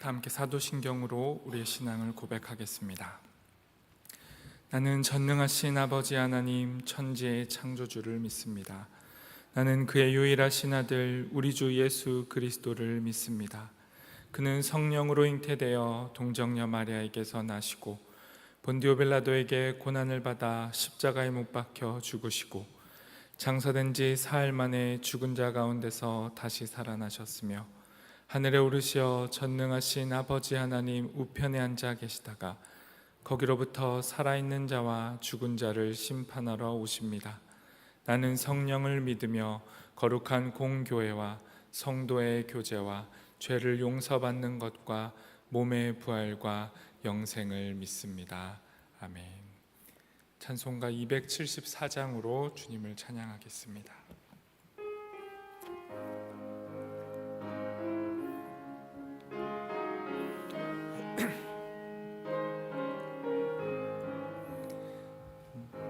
다 함께 사도신경으로 우리의 신앙을 고백하겠습니다. 나는 전능하신 아버지 하나님 천지의 창조주를 믿습니다. 나는 그의 유일하신 아들 우리 주 예수 그리스도를 믿습니다. 그는 성령으로 잉태되어 동정녀 마리아에게서 나시고 본디오 빌라도에게 고난을 받아 십자가에 못 박혀 죽으시고 장사된 지 사흘 만에 죽은 자 가운데서 다시 살아나셨으며 하늘에 오르시어 전능하신 아버지 하나님 우편에 앉아 계시다가 거기로부터 살아있는 자와 죽은 자를 심판하러 오십니다. 나는 성령을 믿으며 거룩한 공교회와 성도의 교제와 죄를 용서받는 것과 몸의 부활과 영생을 믿습니다. 아멘. 찬송가 274장으로 주님을 찬양하겠습니다.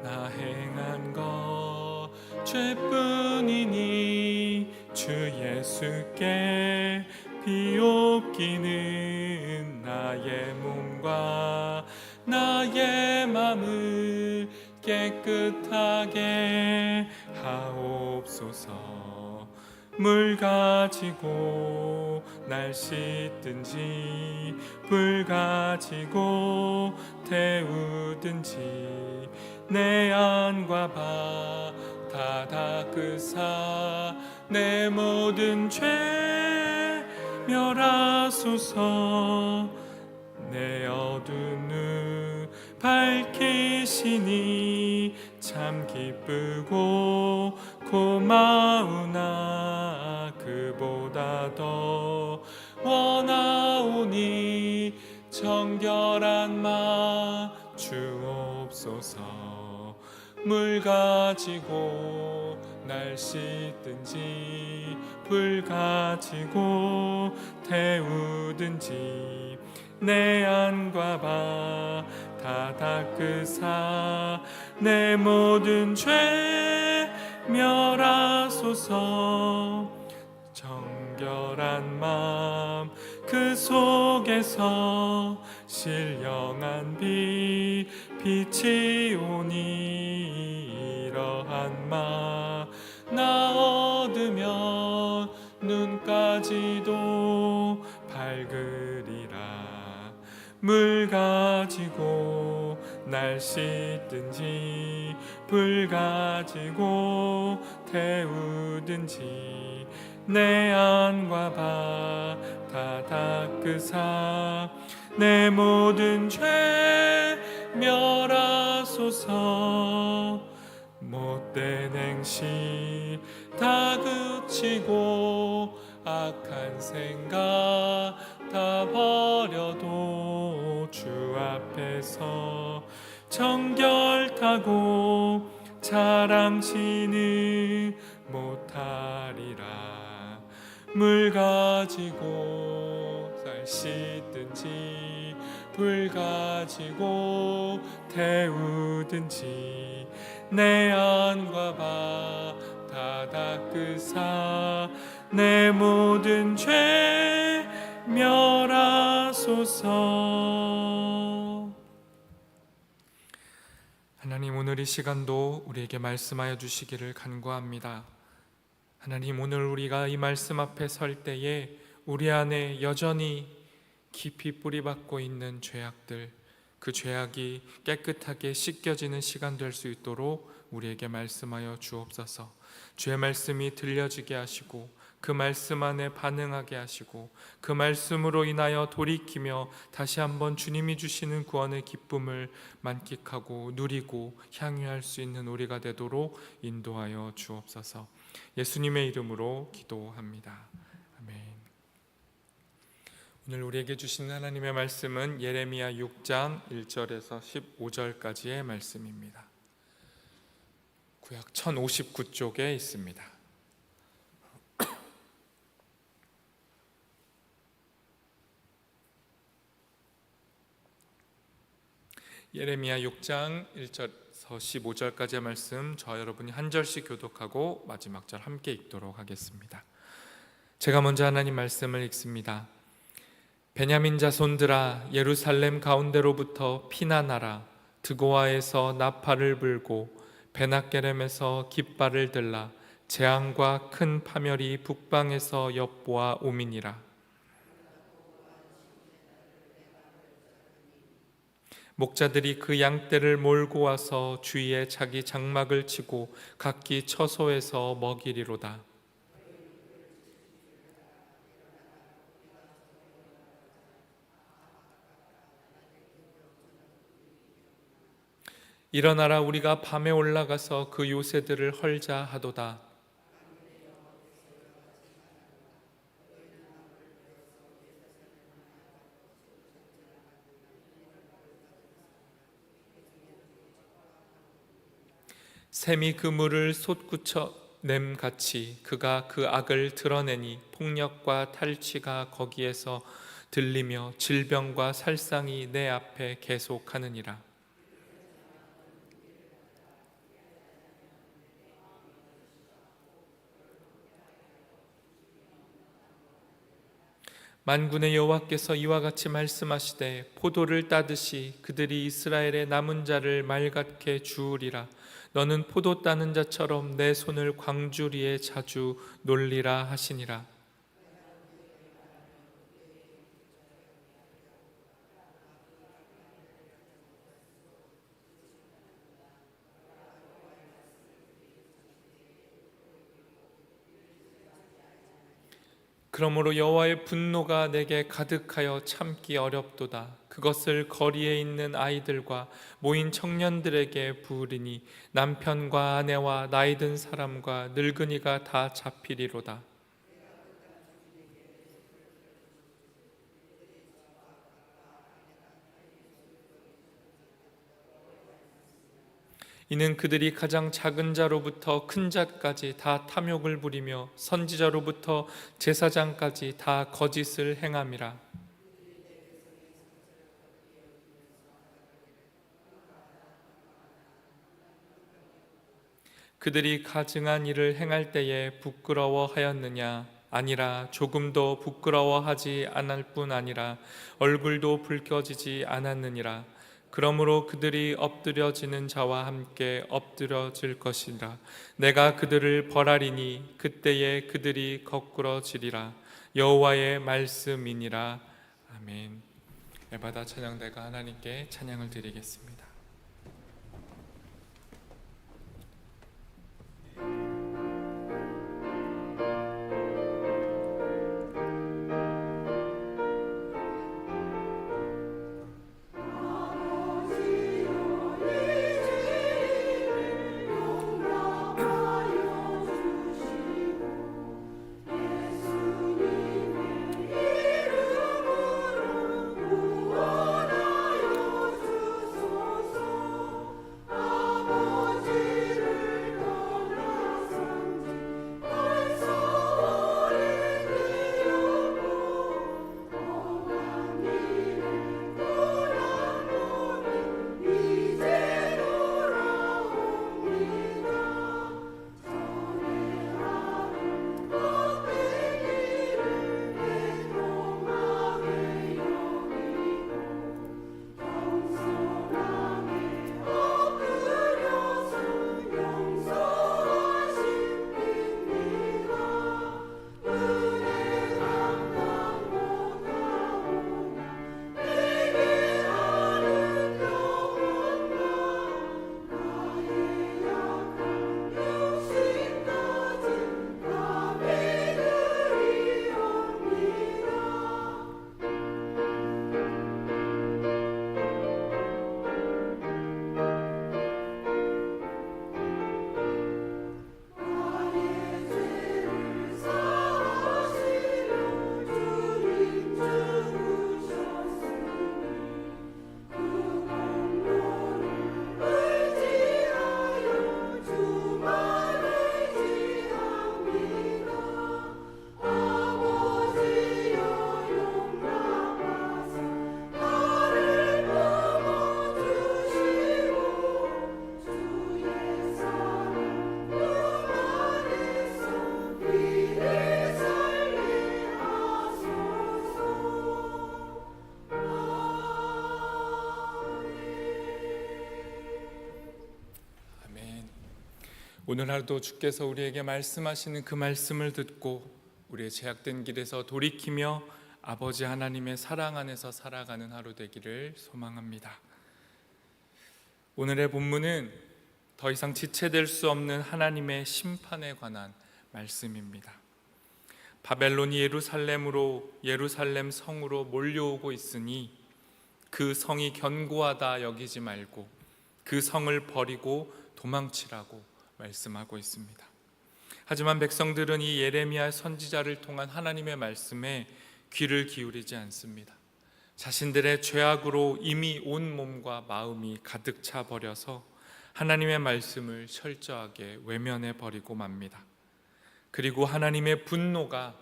나 행한 것 죄뿐이니 주 예수께 비옵기는 나의 몸과 나의 맘을 깨끗하게 하옵소서. 물 가지고 날 씻든지 불 가지고 태우든지 내 안과 바 다 닦으사 내 모든 죄 멸하소서. 내 어두운 눈 밝히시니 참 기쁘고 고마우나 그보다 더 원하오니 정결한 마 주옵소서. 물 가지고 날 씻든지 불 가지고 태우든지 내 안과 바 다 닦으사 내 모든 죄 멸하소서. 정결한 마음 그 속에서 신령한 빛이 오니 이러한 마 나 얻으면 눈까지도 밝으리라. 물 가지고 날 씻든지 불 가지고 태우든지 내 안과 바 다 닦으사 내 모든 죄 멸하소서. 못된 행실 다 그치고 악한 생각 다 버려도 주 앞에서 정결타고 자랑치는 못하리라. 물 가지고 날 씻든지 불 가지고 태우든지 내 안과 바 다 닦으사 내 모든 죄 멸하소서. 하나님, 오늘 이 시간도 우리에게 말씀하여 주시기를 간구합니다. 하나님, 오늘 우리가 이 말씀 앞에 설 때에 우리 안에 여전히 깊이 뿌리박고 있는 죄악들, 그 죄악이 깨끗하게 씻겨지는 시간 될 수 있도록 우리에게 말씀하여 주옵소서. 주의 말씀이 들려지게 하시고 그 말씀 안에 반응하게 하시고 그 말씀으로 인하여 돌이키며 다시 한번 주님이 주시는 구원의 기쁨을 만끽하고 누리고 향유할 수 있는 우리가 되도록 인도하여 주옵소서. 예수님의 이름으로 기도합니다. 아멘. 오늘 우리에게 주신 하나님의 말씀은 예레미야 6장 1절에서 15절까지의 말씀입니다. 구약 1059쪽에 있습니다. 예레미야 6장 1절에서 15절까지의 말씀, 저 여러분이 한 절씩 교독하고 마지막 절 함께 읽도록 하겠습니다. 제가 먼저 하나님 말씀을 읽습니다. 베냐민 자손들아 예루살렘 가운데로부터 피난하라. 드고아에서 나팔을 불고 베낫게렘에서 깃발을 들라. 재앙과 큰 파멸이 북방에서 엿보아 오미니라. 목자들이 그 양떼를 몰고 와서 주위에 자기 장막을 치고 각기 처소에서 먹이리로다. 일어나라, 우리가 밤에 올라가서 그 요새들을 헐자 하도다. 샘이 그 물을 솟구쳐 냄같이 그가 그 악을 드러내니 폭력과 탈취가 거기에서 들리며 질병과 살상이 내 앞에 계속하느니라. 만군의 여호와께서 이와 같이 말씀하시되 포도를 따듯이 그들이 이스라엘의 남은 자를 맑게 주우리라. 너는 포도 따는 자처럼 내 손을 광주리에 자주 놀리라 하시니라. 그러므로 여호와의 분노가 내게 가득하여 참기 어렵도다. 그것을 거리에 있는 아이들과 모인 청년들에게 부으리니 남편과 아내와 나이든 사람과 늙은이가 다 잡히리로다. 이는 그들이 가장 작은 자로부터 큰 자까지 다 탐욕을 부리며 선지자로부터 제사장까지 다 거짓을 행함이라. 그들이 가증한 일을 행할 때에 부끄러워하였느냐? 아니라 조금도 부끄러워하지 않을 뿐 아니라 얼굴도 붉어지지 않았느니라. 그러므로 그들이 엎드려지는 자와 함께 엎드려질 것이라. 내가 그들을 벌하리니 그때에 그들이 거꾸러지리라. 여호와의 말씀이니라. 아멘. 에바다 찬양대가 하나님께 찬양을 드리겠습니다. 오늘 하루도 주께서 우리에게 말씀하시는 그 말씀을 듣고 우리의 제약된 길에서 돌이키며 아버지 하나님의 사랑 안에서 살아가는 하루 되기를 소망합니다. 오늘의 본문은 더 이상 지체될 수 없는 하나님의 심판에 관한 말씀입니다. 바벨론이 예루살렘 성으로 몰려오고 있으니 그 성이 견고하다 여기지 말고 그 성을 버리고 도망치라고 말씀하고 있습니다. 하지만 백성들은 이 예레미야 선지자를 통한 하나님의 말씀에 귀를 기울이지 않습니다. 자신들의 죄악으로 이미 온 몸과 마음이 가득 차 버려서 하나님의 말씀을 철저하게 외면해 버리고 맙니다. 그리고 하나님의 분노가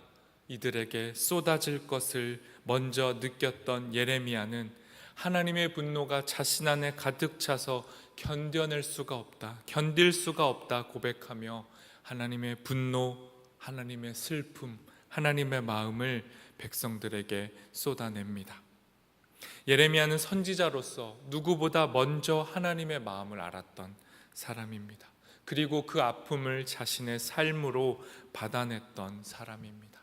이들에게 쏟아질 것을 먼저 느꼈던 예레미야는 하나님의 분노가 자신 안에 가득 차서 견딜 수가 없다 고백하며 하나님의 분노, 하나님의 슬픔, 하나님의 마음을 백성들에게 쏟아냅니다. 예레미야는 선지자로서 누구보다 먼저 하나님의 마음을 알았던 사람입니다. 그리고 그 아픔을 자신의 삶으로 받아냈던 사람입니다.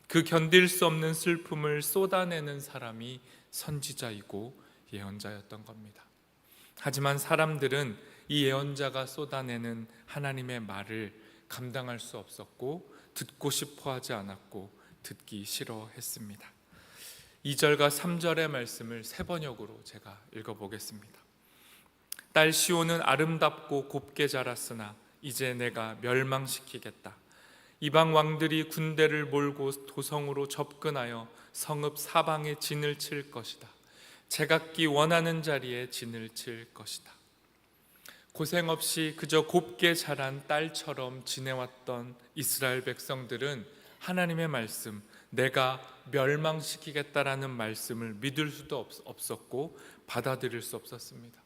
그 견딜 수 없는 슬픔을 쏟아내는 사람이 선지자이고 예언자였던 겁니다. 하지만 사람들은 이 예언자가 쏟아내는 하나님의 말을 감당할 수 없었고 듣고 싶어 하지 않았고 듣기 싫어했습니다. 2절과 3절의 말씀을 세 번역으로 제가 읽어보겠습니다. 딸 시온은 아름답고 곱게 자랐으나 이제 내가 멸망시키겠다. 이방 왕들이 군대를 몰고 도성으로 접근하여 성읍 사방에 진을 칠 것이다. 제각기 원하는 자리에 진을 칠 것이다. 고생 없이 그저 곱게 자란 딸처럼 지내왔던 이스라엘 백성들은 하나님의 말씀, 내가 멸망시키겠다라는 말씀을 믿을 수도 없었고 받아들일 수 없었습니다.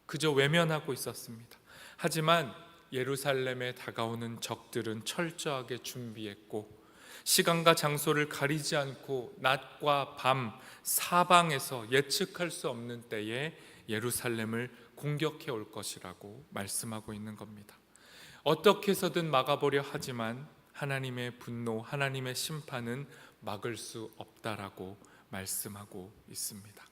그저 외면하고 있었습니다. 하지만 예루살렘에 다가오는 적들은 철저하게 준비했고 시간과 장소를 가리지 않고 낮과 밤 사방에서 예측할 수 없는 때에 예루살렘을 공격해 올 것이라고 말씀하고 있는 겁니다. 어떻게 해서든 막아보려 하지만 하나님의 분노, 하나님의 심판은 막을 수 없다라고 말씀하고 있습니다.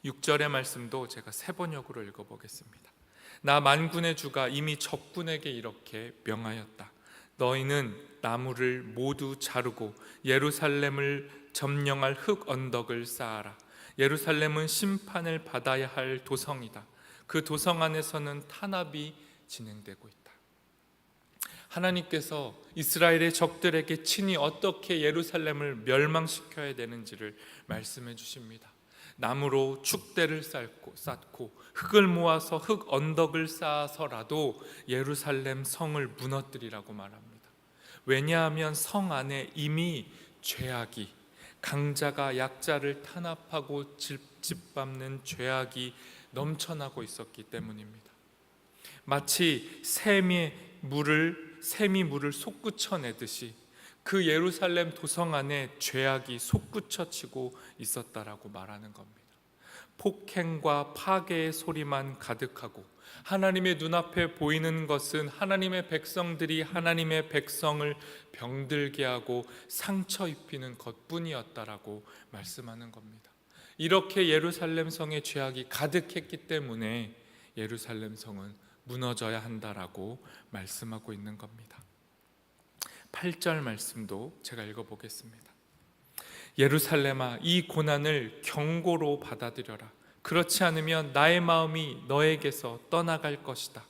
6절의 말씀도 제가 세 번역으로 읽어보겠습니다. 나 만군의 주가 이미 적군에게 이렇게 명하였다. 너희는 나무를 모두 자르고 예루살렘을 점령할 흙 언덕을 쌓아라. 예루살렘은 심판을 받아야 할 도성이다. 그 도성 안에서는 탄압이 진행되고 있다. 하나님께서 이스라엘의 적들에게 친히 어떻게 예루살렘을 멸망시켜야 되는지를 말씀해 주십니다. 나무로 축대를 쌓고 흙을 모아서 흙 언덕을 쌓아서라도 예루살렘 성을 무너뜨리라고 말합니다. 왜냐하면 성 안에 이미 죄악이, 강자가 약자를 탄압하고 짓밟는 죄악이 넘쳐나고 있었기 때문입니다. 마치 샘이 물을 솟구쳐내듯이 그 예루살렘 도성 안에 죄악이 솟구쳐치고 있었다라고 말하는 겁니다. 폭행과 파괴의 소리만 가득하고 하나님의 눈앞에 보이는 것은 하나님의 백성들이 하나님의 백성을 병들게 하고 상처 입히는 것뿐이었다라고 말씀하는 겁니다. 이렇게 예루살렘 성의 죄악이 가득했기 때문에 예루살렘 성은 무너져야 한다라고 말씀하고 있는 겁니다. 8절 말씀도 제가 읽어보겠습니다. 예루살렘아, 이 고난을 경고로 받아들여라. 그렇지 않으면 나의 마음이 너에게서 떠나갈 것이다.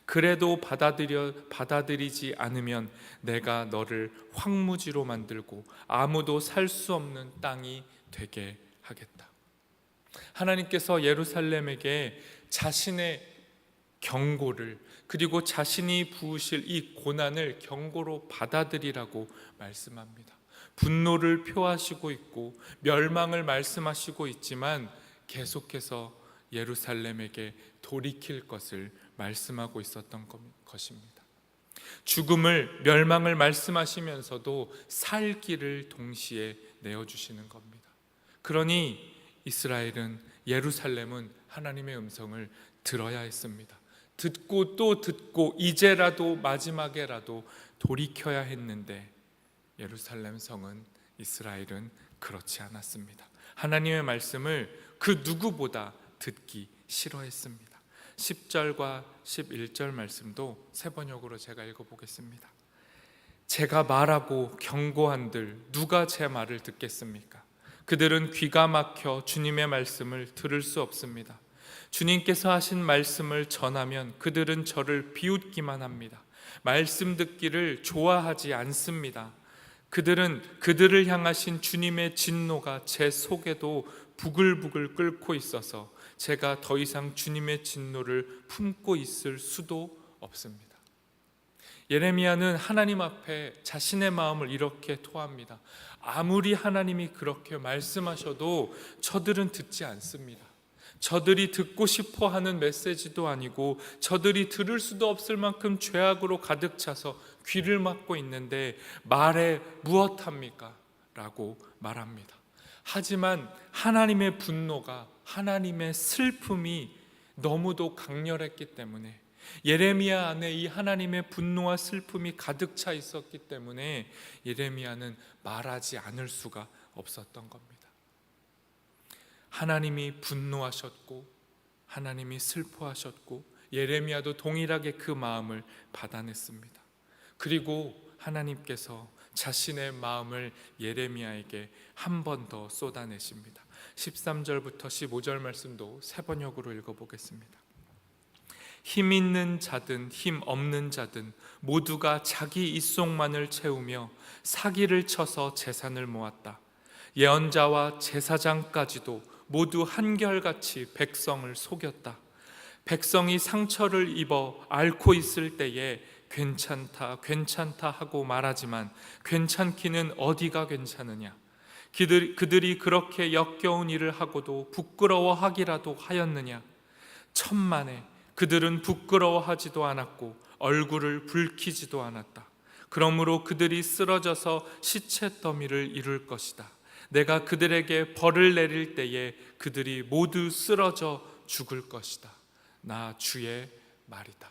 그래도 받아들이지 않으면 내가 너를 황무지로 만들고 아무도 살 수 없는 땅이 되게 하겠다. 하나님께서 예루살렘에게 자신의 경고를, 그리고 자신이 부으실 이 고난을 경고로 받아들이라고 말씀합니다. 분노를 표하시고 있고 멸망을 말씀하시고 있지만 계속해서 예루살렘에게 돌이킬 것을 말씀하고 있었던 것입니다. 죽음을, 멸망을 말씀하시면서도 살 길을 동시에 내어주시는 겁니다. 그러니 이스라엘은, 예루살렘은 하나님의 음성을 들어야 했습니다. 듣고 또 듣고 이제라도 마지막에라도 돌이켜야 했는데 예루살렘 성은, 이스라엘은 그렇지 않았습니다. 하나님의 말씀을 그 누구보다 듣기 싫어했습니다. 10절과 11절 말씀도 세 번역으로 제가 읽어보겠습니다. 제가 말하고 경고한들 누가 제 말을 듣겠습니까? 그들은 귀가 막혀 주님의 말씀을 들을 수 없습니다. 주님께서 하신 말씀을 전하면 그들은 저를 비웃기만 합니다. 말씀 듣기를 좋아하지 않습니다. 그들은 그들을 향하신 주님의 진노가 제 속에도 부글부글 끓고 있어서 제가 더 이상 주님의 진노를 품고 있을 수도 없습니다. 예레미야는 하나님 앞에 자신의 마음을 이렇게 토합니다. 아무리 하나님이 그렇게 말씀하셔도 저들은 듣지 않습니다. 저들이 듣고 싶어 하는 메시지도 아니고 저들이 들을 수도 없을 만큼 죄악으로 가득 차서 귀를 막고 있는데 말해 무엇합니까? 라고 말합니다. 하지만 하나님의 분노가, 하나님의 슬픔이 너무도 강렬했기 때문에, 예레미야 안에 이 하나님의 분노와 슬픔이 가득 차 있었기 때문에 예레미야는 말하지 않을 수가 없었던 겁니다. 하나님이 분노하셨고 하나님이 슬퍼하셨고 예레미야도 동일하게 그 마음을 받아냈습니다. 그리고 하나님께서 자신의 마음을 예레미야에게 한 번 더 쏟아내십니다. 13절부터 15절 말씀도 세 번역으로 읽어보겠습니다. 힘 있는 자든 힘 없는 자든 모두가 자기 입속만을 채우며 사기를 쳐서 재산을 모았다. 예언자와 제사장까지도 모두 한결같이 백성을 속였다. 백성이 상처를 입어 앓고 있을 때에 괜찮다, 괜찮다 하고 말하지만 괜찮기는 어디가 괜찮으냐? 그들이 그렇게 역겨운 일을 하고도 부끄러워하기라도 하였느냐? 천만에 그들은 부끄러워하지도 않았고 얼굴을 붉히지도 않았다. 그러므로 그들이 쓰러져서 시체 더미를 이룰 것이다. 내가 그들에게 벌을 내릴 때에 그들이 모두 쓰러져 죽을 것이다. 나 주의 말이다.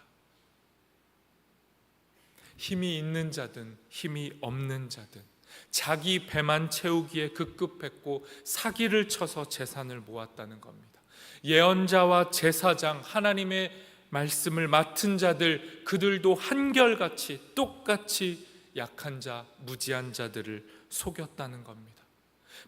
힘이 있는 자든 힘이 없는 자든 자기 배만 채우기에 급급했고 사기를 쳐서 재산을 모았다는 겁니다. 예언자와 제사장, 하나님의 말씀을 맡은 자들, 그들도 한결같이 똑같이 약한 자, 무지한 자들을 속였다는 겁니다.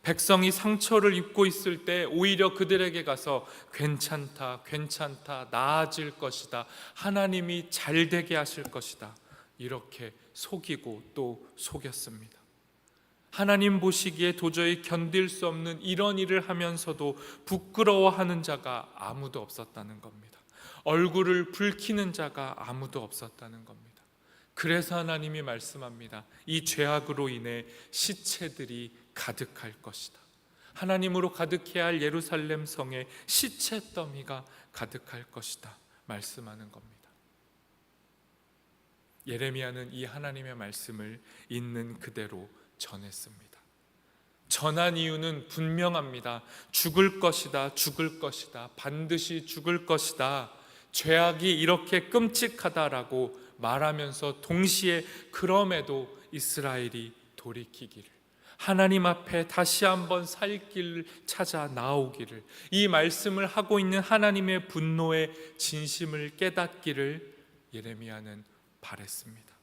백성이 상처를 입고 있을 때 오히려 그들에게 가서 괜찮다, 괜찮다, 나아질 것이다, 하나님이 잘 되게 하실 것이다, 이렇게 속이고 또 속였습니다. 하나님 보시기에 도저히 견딜 수 없는 이런 일을 하면서도 부끄러워하는 자가 아무도 없었다는 겁니다. 얼굴을 붉히는 자가 아무도 없었다는 겁니다. 그래서 하나님이 말씀합니다. 이 죄악으로 인해 시체들이 가득할 것이다. 하나님으로 가득해야 할 예루살렘 성에 시체 더미가 가득할 것이다 말씀하는 겁니다. 예레미야는 이 하나님의 말씀을 있는 그대로 전했습니다. 전한 이유는 분명합니다. 죽을 것이다, 죽을 것이다, 반드시 죽을 것이다, 죄악이 이렇게 끔찍하다라고 말하면서 동시에 그럼에도 이스라엘이 돌이키기를, 하나님 앞에 다시 한번 살 길을 찾아 나오기를, 이 말씀을 하고 있는 하나님의 분노의 진심을 깨닫기를 예레미야는 바랬습니다.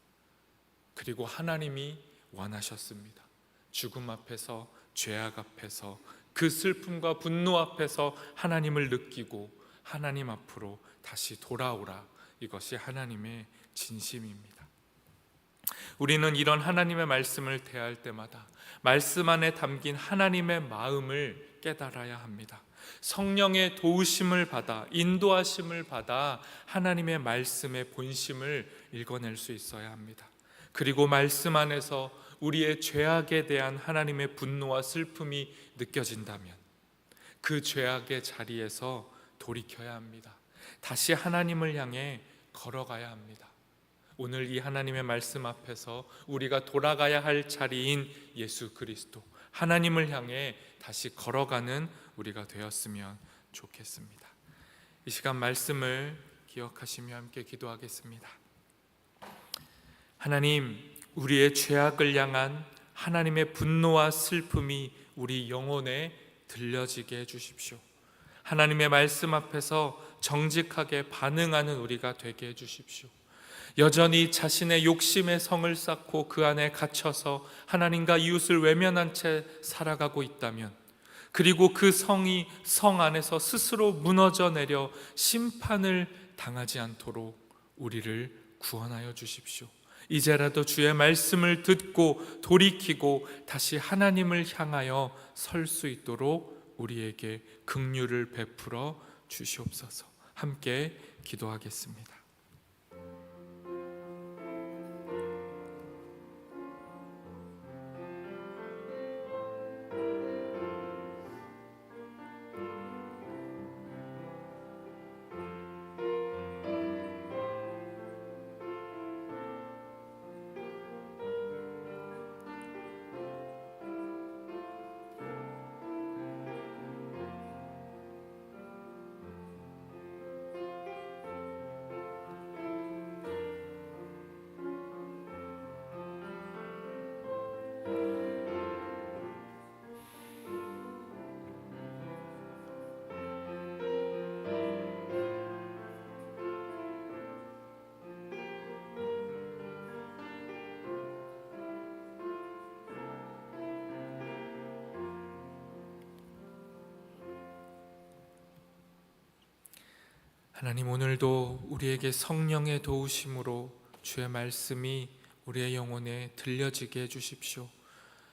그리고 하나님이 원하셨습니다. 죽음 앞에서, 죄악 앞에서, 그 슬픔과 분노 앞에서 하나님을 느끼고 하나님 앞으로 다시 돌아오라, 이것이 하나님의 진심입니다. 우리는 이런 하나님의 말씀을 대할 때마다 말씀 안에 담긴 하나님의 마음을 깨달아야 합니다. 성령의 도우심을 받아, 인도하심을 받아 하나님의 말씀의 본심을 읽어낼 수 있어야 합니다. 그리고 말씀 안에서 우리의 죄악에 대한 하나님의 분노와 슬픔이 느껴진다면 그 죄악의 자리에서 돌이켜야 합니다. 다시 하나님을 향해 걸어가야 합니다. 오늘 이 하나님의 말씀 앞에서 우리가 돌아가야 할 자리인 예수 그리스도, 하나님을 향해 다시 걸어가는 우리가 되었으면 좋겠습니다. 이 시간 말씀을 기억하시며 함께 기도하겠습니다. 하나님, 우리의 죄악을 향한 하나님의 분노와 슬픔이 우리 영혼에 들려지게 해주십시오. 하나님의 말씀 앞에서 정직하게 반응하는 우리가 되게 해주십시오. 여전히 자신의 욕심의 성을 쌓고 그 안에 갇혀서 하나님과 이웃을 외면한 채 살아가고 있다면, 그리고 그 성이 성 안에서 스스로 무너져 내려 심판을 당하지 않도록 우리를 구원하여 주십시오. 이제라도 주의 말씀을 듣고 돌이키고 다시 하나님을 향하여 설 수 있도록 우리에게 긍휼을 베풀어 주시옵소서. 함께 기도하겠습니다. 하나님, 오늘도 우리에게 성령의 도우심으로 주의 말씀이 우리의 영혼에 들려지게 해주십시오.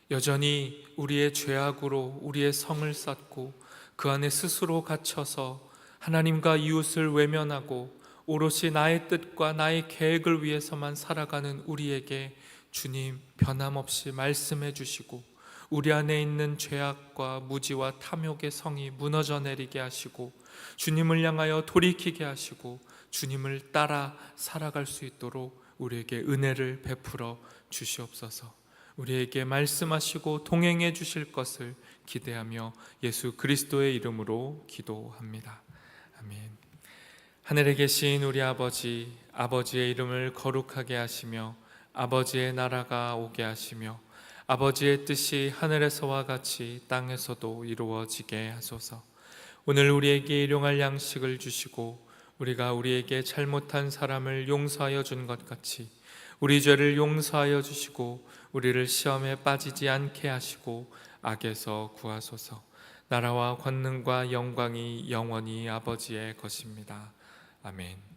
여전히 우리의 죄악으로 우리의 성을 쌓고 그 안에 스스로 갇혀서 하나님과 이웃을 외면하고 오롯이 나의 뜻과 나의 계획을 위해서만 살아가는 우리에게 주님 변함없이 말씀해 주시고 우리 안에 있는 죄악과 무지와 탐욕의 성이 무너져 내리게 하시고 주님을 향하여 돌이키게 하시고 주님을 따라 살아갈 수 있도록 우리에게 은혜를 베풀어 주시옵소서. 우리에게 말씀하시고 동행해 주실 것을 기대하며 예수 그리스도의 이름으로 기도합니다. 아멘. 하늘에 계신 우리 아버지, 아버지의 이름을 거룩하게 하시며 아버지의 나라가 오게 하시며 아버지의 뜻이 하늘에서와 같이 땅에서도 이루어지게 하소서. 오늘 우리에게 일용할 양식을 주시고 우리가 우리에게 잘못한 사람을 용서하여 준 것 같이 우리 죄를 용서하여 주시고 우리를 시험에 빠지지 않게 하시고 악에서 구하소서. 나라와 권능과 영광이 영원히 아버지의 것입니다. 아멘.